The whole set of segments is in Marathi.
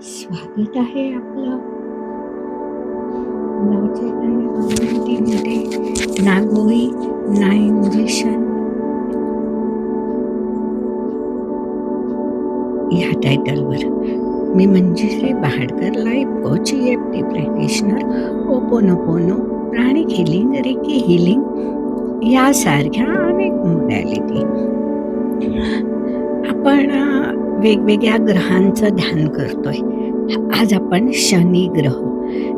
स्वागत आहे आपलं नवचैतन्य कम्युनिटीमध्ये नागोळी ना इंजेक्शन या टायटलवर. मी Manjiri Bahadkar, life coach, EFT practitioner, Ho'oponopono, pranic healing, reiki healing यासारख्या अनेक मोडॅलिटी. आपण वेगवेगळ्या ग्रहांचं ध्यान करतोय. आज आपण शनी ग्रह,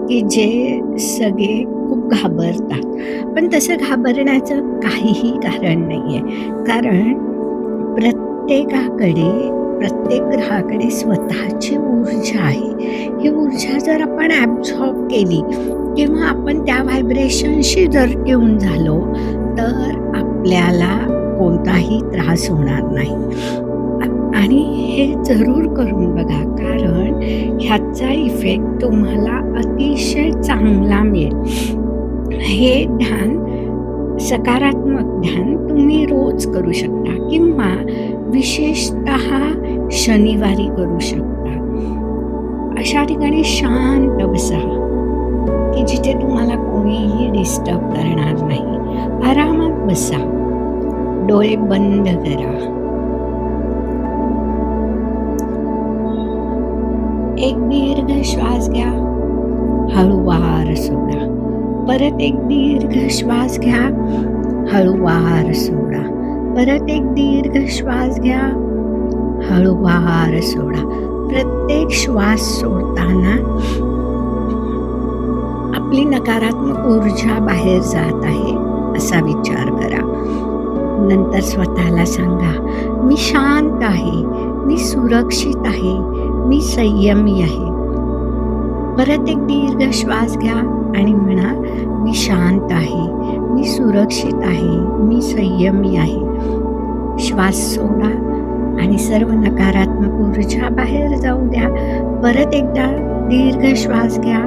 की जे सगळे खूप घाबरतात, पण तसं घाबरण्याचं काहीही कारण नाही आहे. कारण प्रत्येक ग्रहाकडे स्वतःची ऊर्जा आहे. ही ऊर्जा जर आपण ॲब्झॉर्ब केली किंवा आपण त्या व्हायब्रेशनशी जर ट्यून झालो तर आपल्याला कोणताही त्रास होणार नाही. आणि हे जरूर करून बघा, कारण ह्याचा इफेक्ट तुम्हाला अतिशय चांगला मिळेल. हे ध्यान, सकारात्मक ध्यान तुम्ही रोज करू शकता किंवा विशेषतः शनिवारी करू शकता. अशा ठिकाणी शांत बसा की जिथे तुम्हाला कोणीही डिस्टर्ब करणार नाही. आरामात बसा, डोळे बंद करा. एक दीर्घ श्वास घ्या, हळूवार सोडा. परत एक दीर्घ श्वास घ्या, हळूवार सोडा. परत एक दीर्घ श्वास घ्या, हळूवार सोडा. प्रत्येक श्वास सोडताना आपली नकारात्मक ऊर्जा बाहेर जात आहे असा विचार करा. नंतर स्वतःला सांगा, मी शांत आहे, मी सुरक्षित आहे, मी संयमी आहे. परत एक दीर्घ श्वास घ्या आणि म्हणा, मी शांत आहे, मी सुरक्षित आहे, मी संयमी आहे. श्वास सोडा आणि सर्व नकारात्मक ऊर्जा बाहेर जाऊ द्या. परत एकदा दीर्घ श्वास घ्या,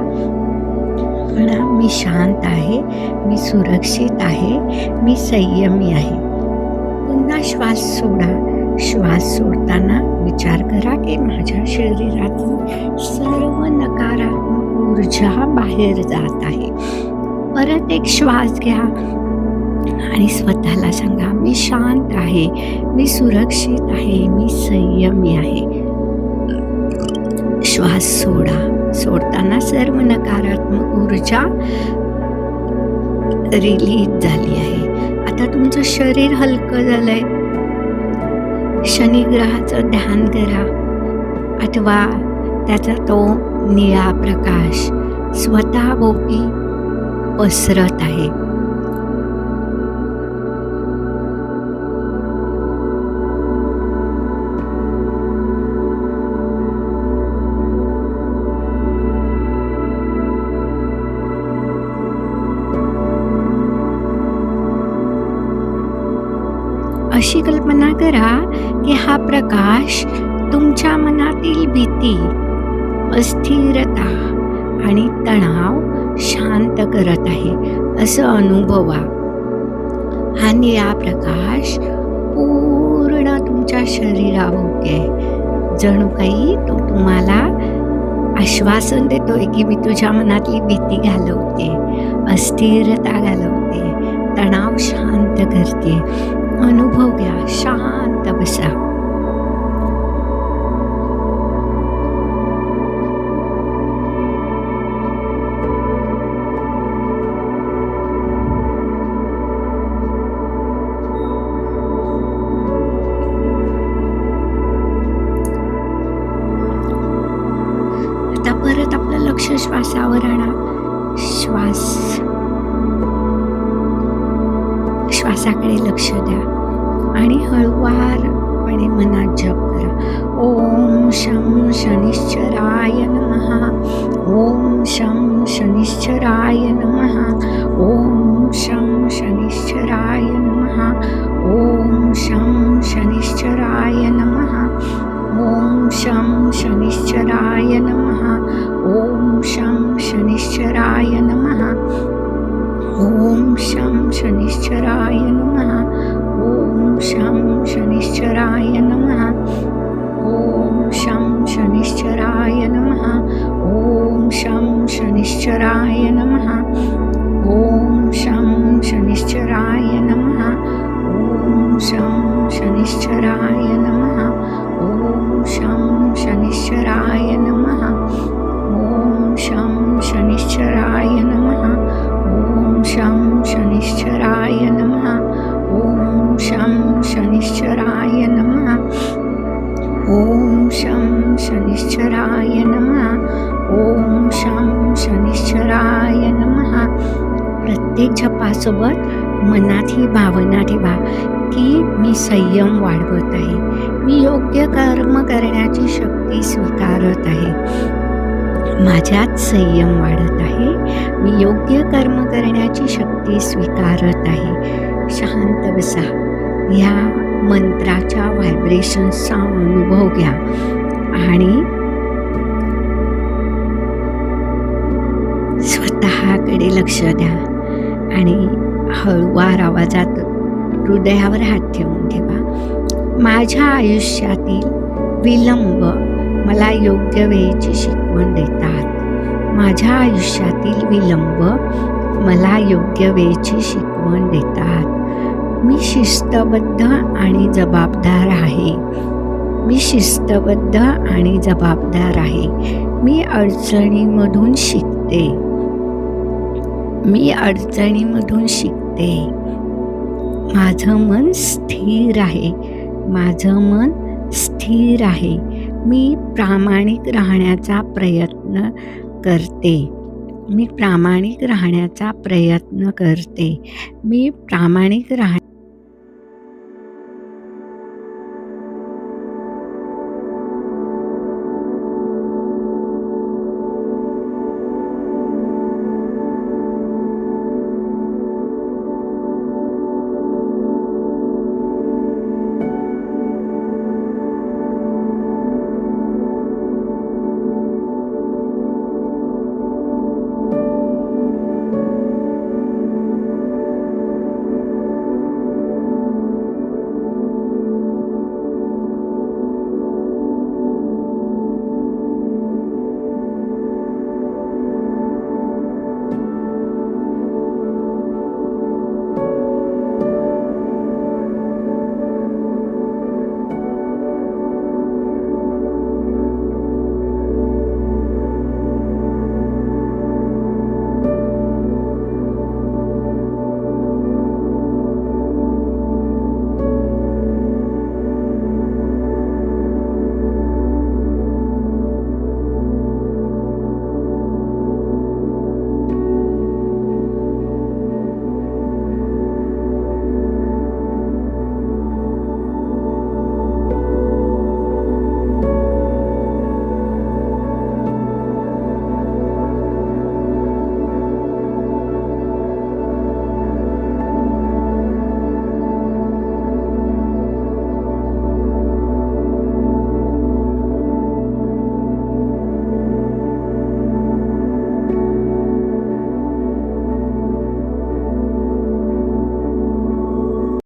म्हणा, मी शांत आहे, मी सुरक्षित आहे, मी संयमी आहे. पुन्हा श्वास सोडा. श्वास सोडताना विचार करा की माझ्या शरीरातून सर्व नकारात्मक ऊर्जा बाहेर जात आहे. परत एक श्वास घ्या आणि स्वतःला सांगा, मी शांत आहे, मी सुरक्षित आहे, मी संयमी आहे. श्वास सोडा. सोडताना सर्व नकारात्मक ऊर्जा रिलीज झाली आहे. आता तुमचं शरीर हलकं झालंय. शनिग्रहाचं ध्यान करा. अथवा त्याचा तो निळा प्रकाश स्वतःभोवती पसरत आहे. अशी कल्पना करा की हा प्रकाश तुमच्या मनातील भीती, अस्थिरता आणि तणाव शांत करत आहे असं अनुभवा. हा निळा प्रकाश पूर्ण तुमच्या शरीराभोवती आहे. जणू काही तो तुम्हाला आश्वासन देतोय की मी तुझ्या मनातली भीती घालवते, अस्थिरता घालवते, तणाव शांत करते. अनुभव घ्या. शांत बसा. आता परत आपलं लक्ष श्वासावर आणा. श्वासाकडे लक्ष द्या आणि हळूवारपणे मनात जप करा. ओम शं शनिश्चराय नमः. ओम शं शनिश्चराय नमः. ओम शं शनिश्चराय नमः. ओम शं शनिश्चराय नमः. ओम शं शनिश्चराय नमः. ओम शं शनिश्चराय नमः. ओम शं शनिश्चराय नमः. ओम शं शनिश्चराय नमः. ओम शं शनिश्चराय नमः. शं शनिश्चराय नमः. ओम शं शनिश्चराय नमः. प्रत्येक जपासोबत मनात ही भावना ठेवा की मी संयम वाढवत आहे. मी योग्य कर्म करण्याची शक्ती स्वीकारत आहे. माझ्यात संयम वाढत आहे. मी योग्य कर्म करण्याची शक्ती स्वीकारत आहे. शांत बसा. ह्या मंत्राच्या व्हायब्रेशन्सचा अनुभव घ्या आणि स्वतःकडे लक्ष द्या आणि हळूवार आवाजात हृदयावर हात ठेवून ठेवा. माझ्या आयुष्यातील विलंब मला योग्य वेळेची शिकवण देतात. माझ्या आयुष्यातील विलंब मला योग्य वेळेची शिकवण देतात. मी शिस्तबद्ध आणि जबाबदार आहे. मी शिस्तबद्ध आणि जबाबदार आहे. मी अडचणीमधून शिकते. मी अडचणीमधून शिकते. माझं मन स्थिर आहे. माझं मन स्थिर आहे. मी प्रामाणिक राहण्याचा प्रयत्न करते. मी प्रामाणिक राहण्याचा प्रयत्न करते. मी प्रामाणिक